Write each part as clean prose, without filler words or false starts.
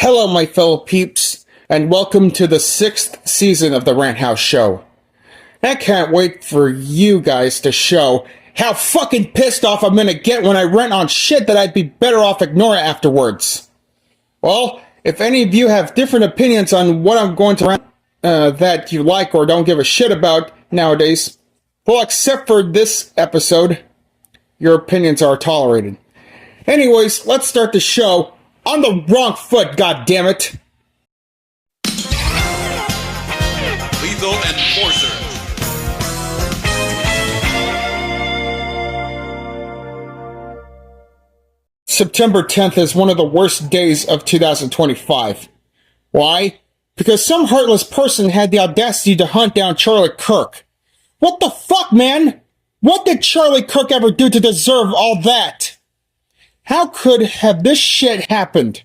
Hello, my fellow peeps, and welcome to the 6th season of the Rant House Show. I can't wait for you guys to show how fucking pissed off I'm gonna get when I rant on shit that I'd be better off ignoring afterwards. Well, if any of you have different opinions on what I'm going to rant that you like or don't give a shit about nowadays, well, except for this episode, your opinions are tolerated. Anyways, let's start the show on the wrong foot, goddammit! Lethal Enforcer. September 10th is one of the worst days of 2025. Why? Because some heartless person had the audacity to hunt down Charlie Kirk. What the fuck, man? What did Charlie Kirk ever do to deserve all that? How could have this shit happened?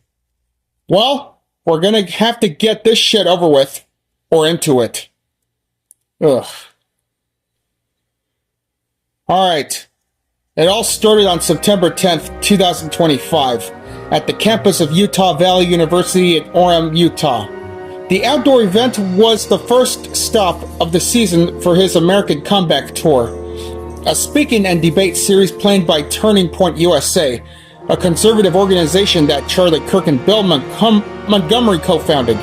Well, we're gonna have to get this shit over with, or into it. Ugh. Alright. It all started on September 10th, 2025, at the campus of Utah Valley University at Orem, Utah. The outdoor event was the first stop of the season for his American Comeback Tour, a speaking and debate series planned by Turning Point USA, a conservative organization that Charlie Kirk and Bill Montgomery co-founded.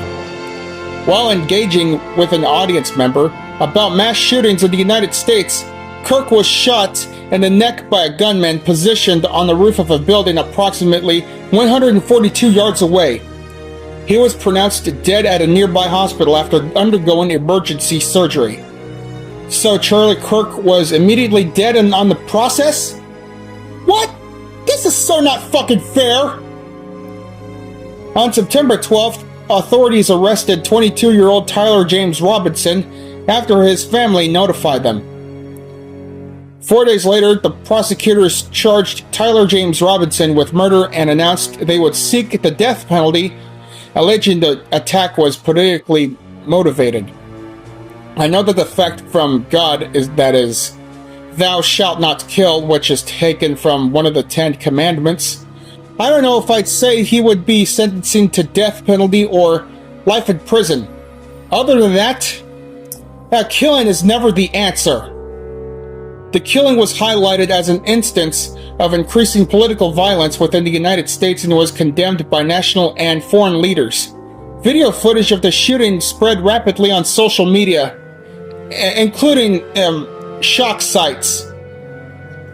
While engaging with an audience member about mass shootings in the United States, Kirk was shot in the neck by a gunman positioned on the roof of a building approximately 142 yards away. He was pronounced dead at a nearby hospital after undergoing emergency surgery. So Charlie Kirk was immediately dead and on the process? What? This is so not fucking fair! On September 12th, authorities arrested 22-year-old Tyler James Robinson after his family notified them. 4 days later, the prosecutors charged Tyler James Robinson with murder and announced they would seek the death penalty, alleging the attack was politically motivated. I know that the fact from God is "Thou shalt not kill," which is taken from one of the 10 commandments. I don't know if I'd say he would be sentencing to death penalty or life in prison. Other than that, killing is never the answer. The killing was highlighted as an instance of increasing political violence within the United States and was condemned by national and foreign leaders. Video footage of the shooting spread rapidly on social media, including shock sites,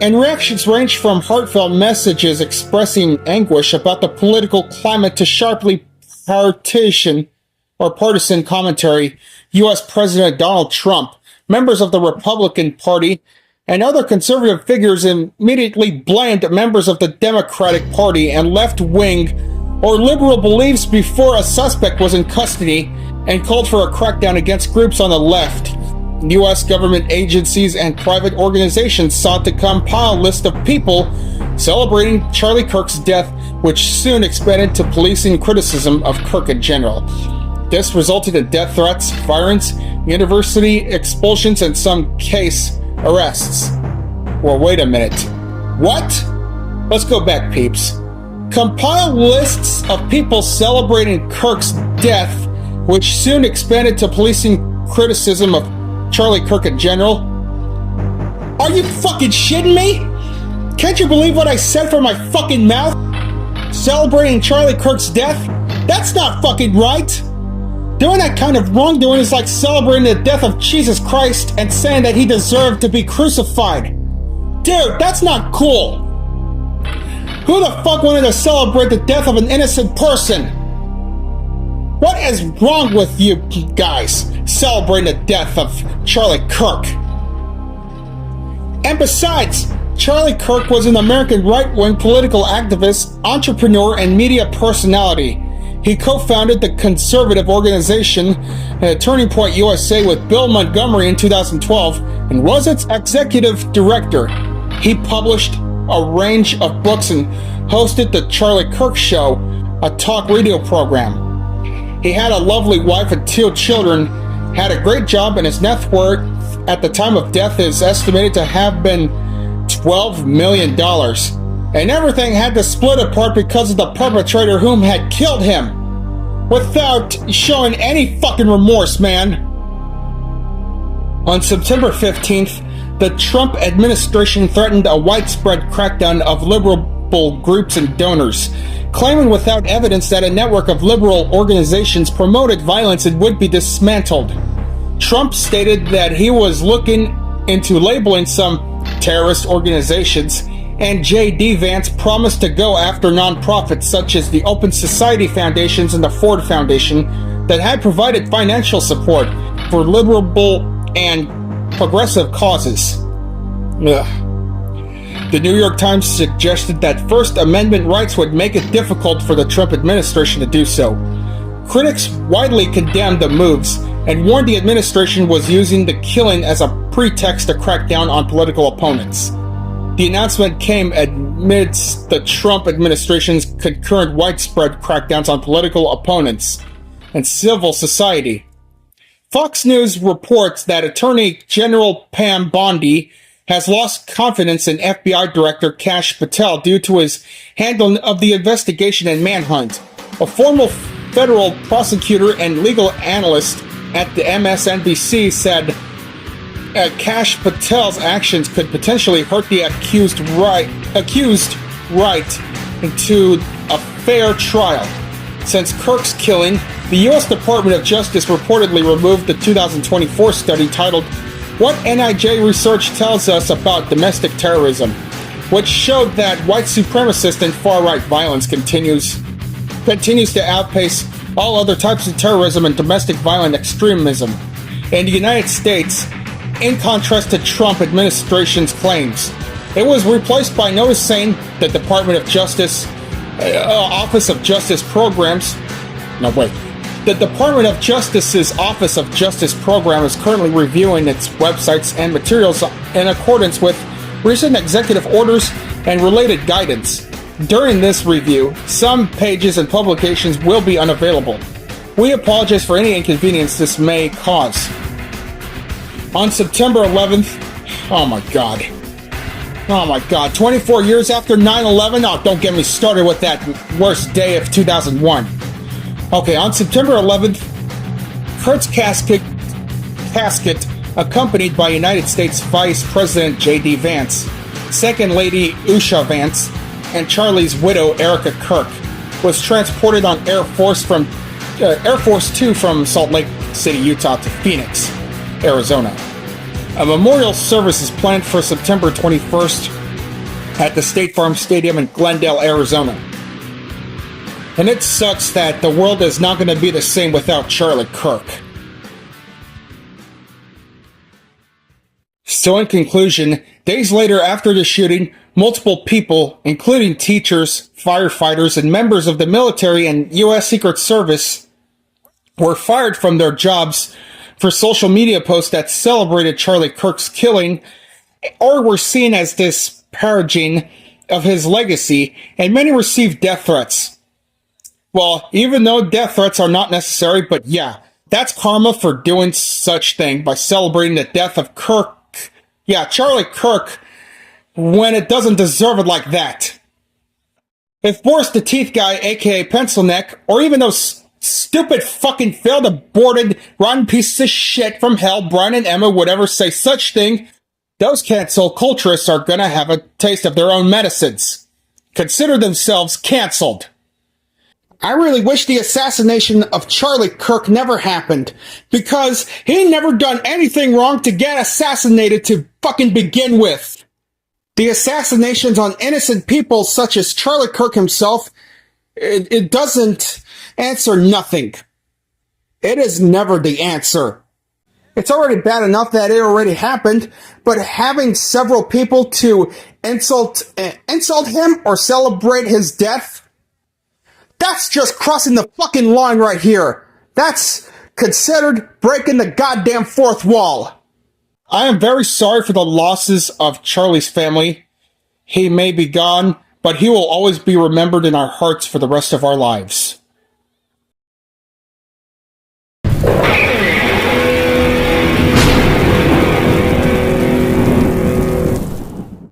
and reactions ranged from heartfelt messages expressing anguish about the political climate to sharply partisan commentary. U.S. President Donald Trump, members of the Republican Party, and other conservative figures immediately blamed members of the Democratic Party and left-wing or liberal beliefs before a suspect was in custody and called for a crackdown against groups on the left. U.S. government agencies and private organizations sought to compile a list of people celebrating Charlie Kirk's death, which soon expanded to policing criticism of Kirk in general. This resulted in death threats, firings, university expulsions, and some case arrests. Well, wait a minute. What? Let's go back, peeps. Compile lists of people celebrating Kirk's death, which soon expanded to policing criticism of Charlie Kirk in general? Are you fucking shitting me? Can't you believe what I said from my fucking mouth? Celebrating Charlie Kirk's death? That's not fucking right! Doing that kind of wrongdoing is like celebrating the death of Jesus Christ and saying that he deserved to be crucified. Dude, that's not cool! Who the fuck wanted to celebrate the death of an innocent person? What is wrong with you guys celebrating the death of Charlie Kirk? And besides, Charlie Kirk was an American right-wing political activist, entrepreneur, and media personality. He co-founded the conservative organization Turning Point USA with Bill Montgomery in 2012 and was its executive director. He published a range of books and hosted The Charlie Kirk Show, a talk radio program. He had a lovely wife and 2 children, had a great job, and his net worth at the time of death is estimated to have been $12 million. And everything had to split apart because of the perpetrator whom had killed him. without showing any fucking remorse, man. On September 15th, the Trump administration threatened a widespread crackdown of liberal groups and donors, claiming without evidence that a network of liberal organizations promoted violence and would be dismantled. Trump stated that he was looking into labeling some terrorist organizations, and J.D. Vance promised to go after nonprofits such as the Open Society Foundations and the Ford Foundation that had provided financial support for liberal and progressive causes. Ugh. The New York Times suggested that First Amendment rights would make it difficult for the Trump administration to do so. Critics widely condemned the moves and warned the administration was using the killing as a pretext to crack down on political opponents. The announcement came amidst the Trump administration's concurrent widespread crackdowns on political opponents and civil society. Fox News reports that Attorney General Pam Bondi has lost confidence in FBI Director Kash Patel due to his handling of the investigation and manhunt. A former federal prosecutor and legal analyst at the MSNBC said Kash Patel's actions could potentially hurt the accused right into a fair trial. Since Kirk's killing, the U.S. Department of Justice reportedly removed the 2024 study titled What NIJ Research Tells Us About Domestic Terrorism, which showed that white supremacist and far-right violence continues to outpace all other types of terrorism and domestic violent extremism in the United States, in contrast to Trump administration's claims. It was replaced by notice saying the Department of Justice Office of Justice Programs. The Department of Justice's Office of Justice Program is currently reviewing its websites and materials in accordance with recent executive orders and related guidance. During this review, some pages and publications will be unavailable. We apologize for any inconvenience this may cause. On September 11th, oh my god, 24 years after 9/11? Oh, don't get me started with that worst day of 2001. Okay, on September 11th, Kurt's casket, accompanied by United States Vice President J.D. Vance, Second Lady Usha Vance, and Charlie's widow Erica Kirk, was transported on Air Force 2 from Salt Lake City, Utah to Phoenix, Arizona. A memorial service is planned for September 21st at the State Farm Stadium in Glendale, Arizona. And it sucks that the world is not going to be the same without Charlie Kirk. So in conclusion, days later after the shooting, multiple people, including teachers, firefighters, and members of the military and U.S. Secret Service, were fired from their jobs for social media posts that celebrated Charlie Kirk's killing or were seen as disparaging of his legacy, and many received death threats. Well, even though death threats are not necessary, but yeah, that's karma for doing such thing by celebrating the death of Kirk. Yeah, Charlie Kirk, when it doesn't deserve it like that. If Boris the Teeth Guy, aka Pencil Neck, or even those stupid fucking failed aborted rotten pieces of shit from hell, Brian and Emma, would ever say such thing, those cancel culturists are gonna have a taste of their own medicines. Consider themselves cancelled. I really wish the assassination of Charlie Kirk never happened, because he never done anything wrong to get assassinated to fucking begin with. The assassinations on innocent people such as Charlie Kirk himself, it doesn't answer nothing. It is never the answer. It's already bad enough that it already happened, but having several people to insult him or celebrate his death, that's just crossing the fucking line right here. That's considered breaking the goddamn fourth wall. I am very sorry for the losses of Charlie's family. He may be gone, but he will always be remembered in our hearts for the rest of our lives.